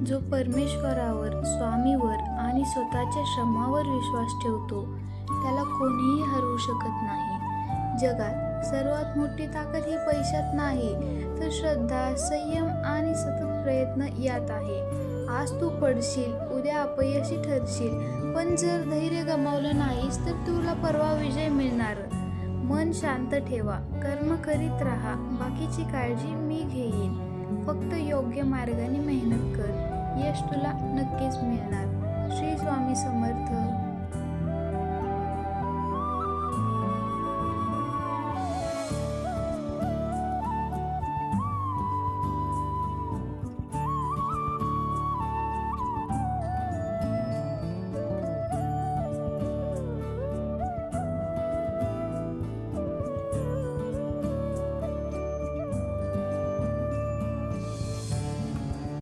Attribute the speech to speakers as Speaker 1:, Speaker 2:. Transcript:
Speaker 1: जो परमेश्वरावर, स्वामीवर आणि स्वतःच्या श्रमावर विश्वास ठेवतो, त्याला कोणीही हरवू शकत नाही. जगात सर्वात मोठी ताकद ही पैशात नाही, तर श्रद्धा, संयम आणि सतत प्रयत्न यात आहे. आज तू पडशील, उद्या अपयशी ठरशील, पण जर धैर्य गमावलं नाहीस, तर तुला परवा विजय मिळणार. मन शांत ठेवा, कर्म करीत राहा, बाकीची काळजी मी घेईन. फक्त योग्य मार्गाने मेहनत कर, यश तुला नक्कीच मिळणार. श्री स्वामी समर्थ.